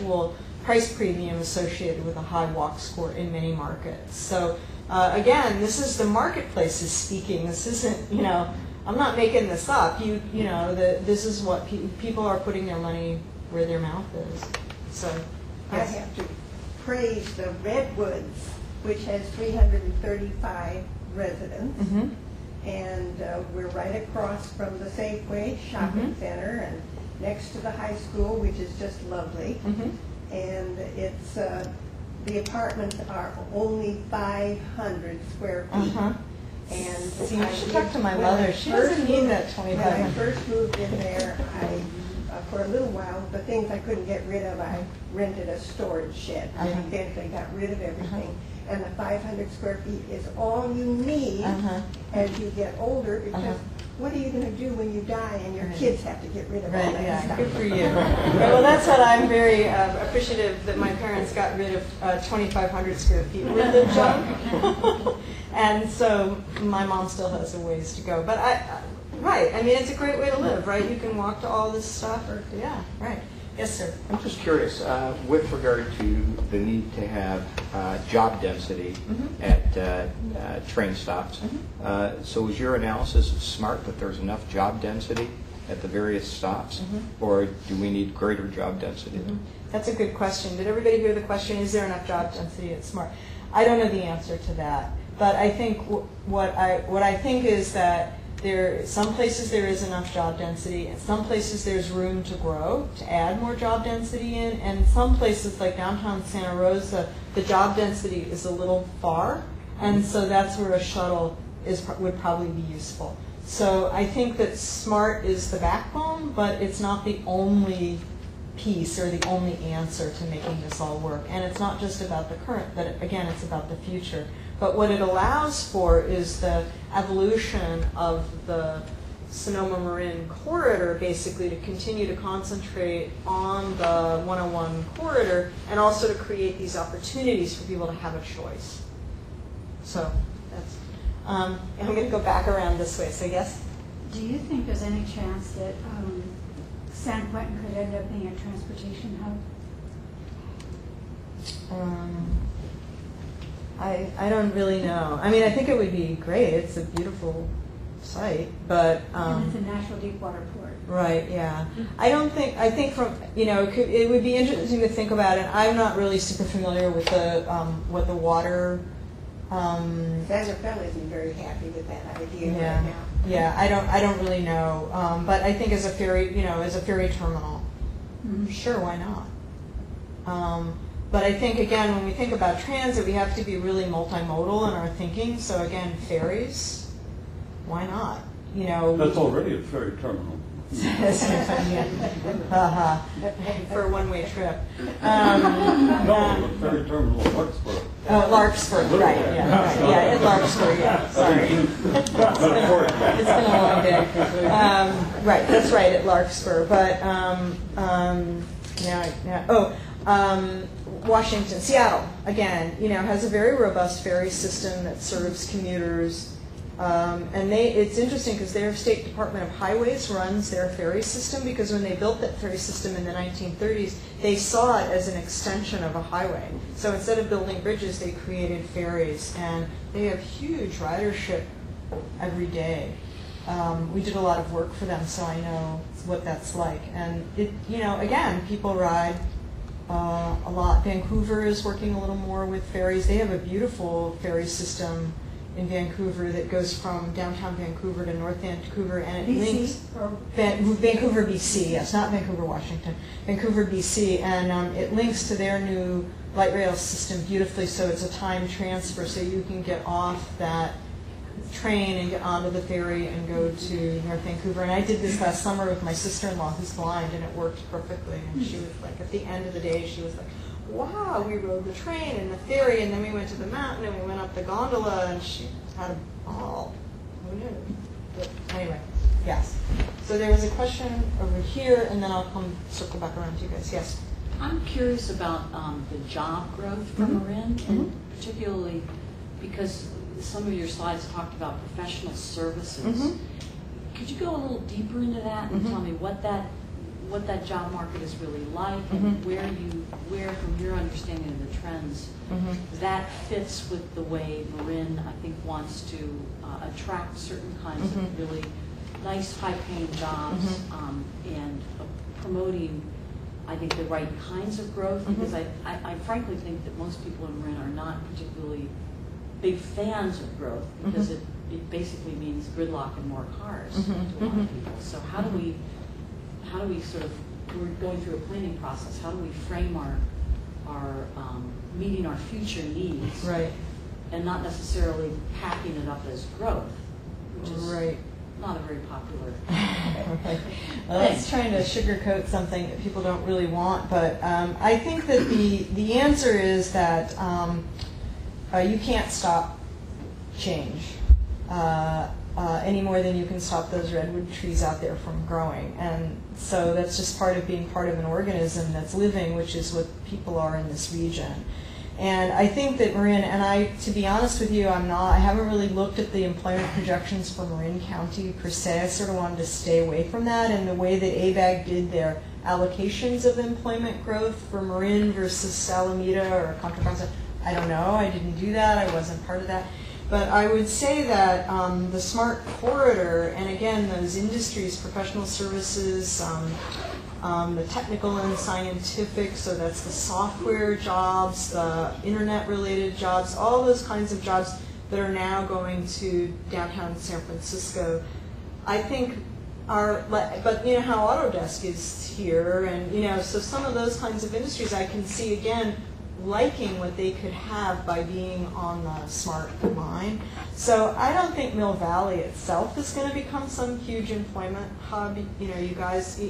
actual price premium associated with a high walk score in many markets. So again, this is the marketplace is speaking. This isn't, you know, I'm not making this up. This is what people are putting their money where their mouth is. So yes. I have to praise the Redwoods, which has 335 residents. Mm-hmm. And we're right across from the Safeway shopping center and next to the high school, which is just lovely. Mm-hmm. And it's the apartments are only 500 square feet. Uh-huh. And see, you should talk to my mother. She doesn't need that 2,500. When I first moved in there, for a little while, the things I couldn't get rid of, I rented a storage shed. I eventually got rid of everything. And the 500 square feet is all you need as you get older, because what are you going to do when you die and your kids have to get rid of all that stuff? Good for you. Well, that's what I'm very appreciative that my parents got rid of 2,500 square feet worth of junk. And so my mom still has a ways to go. But right, I mean, it's a great way to live, right? You can walk to all this stuff. Yeah, right. Yes, sir. I'm just curious, with regard to the need to have job density at train stops. So is your analysis of SMART that there's enough job density at the various stops, or do we need greater job density? That's a good question. Did everybody hear the question? Is there enough job density at SMART? I don't know the answer to that, but I think what I think is that some places there is enough job density, and some places there's room to grow, to add more job density in, and some places like downtown Santa Rosa, the job density is a little far, and so that's where a shuttle would probably be useful. So I think that SMART is the backbone, but it's not the only piece or the only answer to making this all work. And it's not just about the current, but again, it's about the future. But what it allows for is the evolution of the Sonoma-Marin corridor, basically to continue to concentrate on the 101 corridor and also to create these opportunities for people to have a choice. So that's, and I'm going to go back around this way, so yes? Do you think there's any chance that San Quentin could end up being a transportation hub? I don't really know. I mean, I think it would be great. It's a beautiful site, but and it's a natural deep water port. Right. Yeah. I think from it would be interesting to think about it. I'm not really super familiar with the water. Santa Fe isn't very happy with that idea right now. Yeah. I don't really know. But I think as a ferry, as a ferry terminal, sure, why not? But I think, again, when we think about transit, we have to be really multimodal in our thinking. So again, ferries, why not? That's already a ferry terminal. For a one-way trip. No, a ferry terminal at Larkspur. Oh, Larkspur, right, at Larkspur, yeah, sorry. It's been a long day. Right, that's right, at Larkspur. But, Washington, Seattle, again, has a very robust ferry system that serves commuters. And it's interesting because their State Department of Highways runs their ferry system, because when they built that ferry system in the 1930s, they saw it as an extension of a highway. So instead of building bridges, they created ferries, and they have huge ridership every day. We did a lot of work for them, so I know what that's like. And again, people ride a lot. Vancouver is working a little more with ferries. They have a beautiful ferry system in Vancouver that goes from downtown Vancouver to North Vancouver, and it links Vancouver, BC. Yes, not Vancouver, Washington. Vancouver, BC, and it links to their new light rail system beautifully. So it's a time transfer, so you can get off that train and get onto the ferry and go to North Vancouver. And I did this last summer with my sister-in-law, who's blind, and it worked perfectly. And she was like, at the end of the day, she was like, wow, we rode the train and the ferry, and then we went to the mountain and we went up the gondola, and she had a ball. Who knew? But anyway, yes. So there was a question over here, and then I'll come circle back around to you guys. Yes? I'm curious about the job growth for Marin, and particularly because some of your slides talked about professional services. Could you go a little deeper into that and tell me what that what that job market is really like, and where from your understanding of the trends, that fits with the way Marin, I think, wants to attract certain kinds of really nice, high-paying jobs, and promoting, I think, the right kinds of growth, because I frankly think that most people in Marin are not particularly big fans of growth, because it basically means gridlock and more cars to a lot of people. So how do we sort of, we're going through a planning process, how do we frame our meeting our future needs, Right. and not necessarily packing it up as growth, which is Right. not a very popular Okay. Well, that's trying to sugarcoat something that people don't really want, but I think that the answer is that you can't stop change any more than you can stop those redwood trees out there from growing. And so that's just part of being part of an organism that's living, which is what people are in this region. And I think that Marin, and to be honest with you, I haven't really looked at the employment projections for Marin County per se. I sort of wanted to stay away from that, and the way that ABAG did their allocations of employment growth for Marin versus Alameda or Contra Costa, I don't know. I didn't do that. I wasn't part of that. But I would say that the SMART corridor, and again, those industries, professional services, the technical and scientific, so that's the software jobs, the internet-related jobs, all those kinds of jobs that are now going to downtown San Francisco, I think but you know how Autodesk is here, and so some of those kinds of industries I can see, again, liking what they could have by being on the SMART line. So I don't think Mill Valley itself is going to become some huge employment hub. You guys,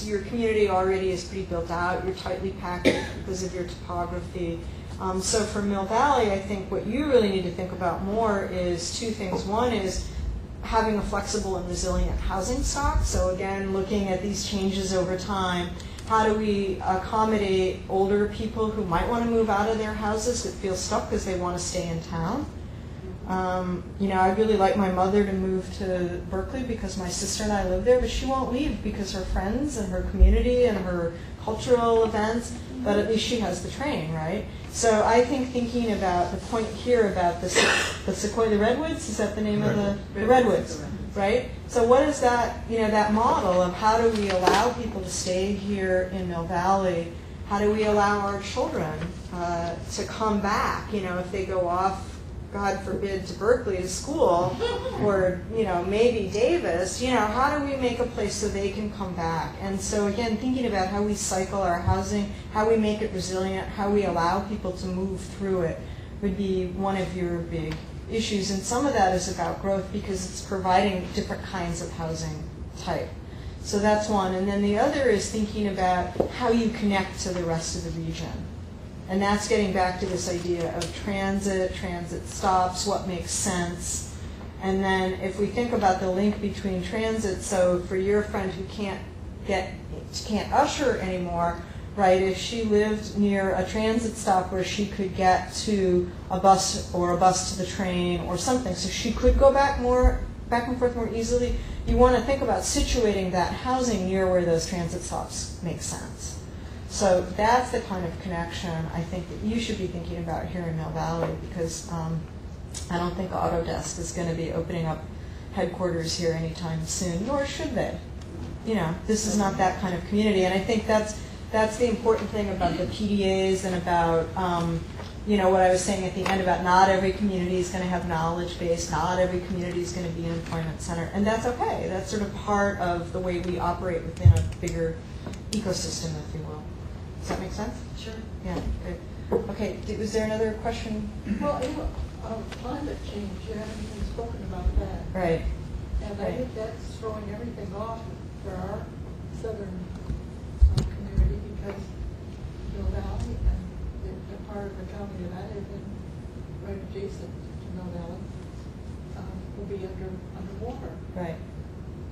your community already is pretty built out. You're tightly packed because of your topography. So for Mill Valley, I think what you really need to think about more is two things. One is having a flexible and resilient housing stock. So again, looking at these changes over time. How do we accommodate older people who might want to move out of their houses that feel stuck because they want to stay in town? I'd really like my mother to move to Berkeley because my sister and I live there, but she won't leave because her friends and her community and her cultural events, but at least she has the train, right? So I think thinking about the point here about the Sequoia, the Redwoods, is that the name of the Redwoods? Right? So what is that, that model of how do we allow people to stay here in Mill Valley? How do we allow our children to come back, if they go off, God forbid, to Berkeley to school, or, maybe Davis, how do we make a place so they can come back? And so again, thinking about how we cycle our housing, how we make it resilient, how we allow people to move through it would be one of your big issues, and some of that is about growth because it's providing different kinds of housing type. So that's one. And then the other is thinking about how you connect to the rest of the region. And that's getting back to this idea of transit stops, what makes sense. And then if we think about the link between transit, so for your friend who can't usher anymore, right, if she lived near a transit stop where she could get to a bus or a bus to the train or something, so she could go back and forth more easily, you want to think about situating that housing near where those transit stops make sense. So that's the kind of connection I think that you should be thinking about here in Mill Valley, because I don't think Autodesk is going to be opening up headquarters here anytime soon, nor should they. This is not that kind of community, and I think that's the important thing about the PDAs and about, what I was saying at the end about not every community is going to have knowledge base, not every community is going to be an employment center, and that's okay. That's sort of part of the way we operate within a bigger ecosystem, if you will. Does that make sense? Sure. Yeah, good. Okay, was there another question? Well, climate change, you haven't even spoken about that. Right. And Right. I think that's throwing everything off for our southern community, because Mill Valley and the part of the county that I live in, right adjacent to Mill Valley, will be underwater. Right.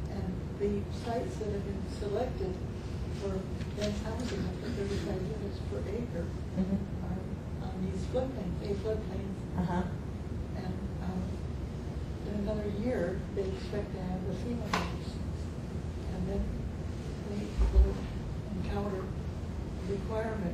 And the sites that have been selected for dense housing, up to 35 units per acre, are on these floodplains. Uh-huh. And in another year, they expect to have the FEMA numbers. And then we need to go requirement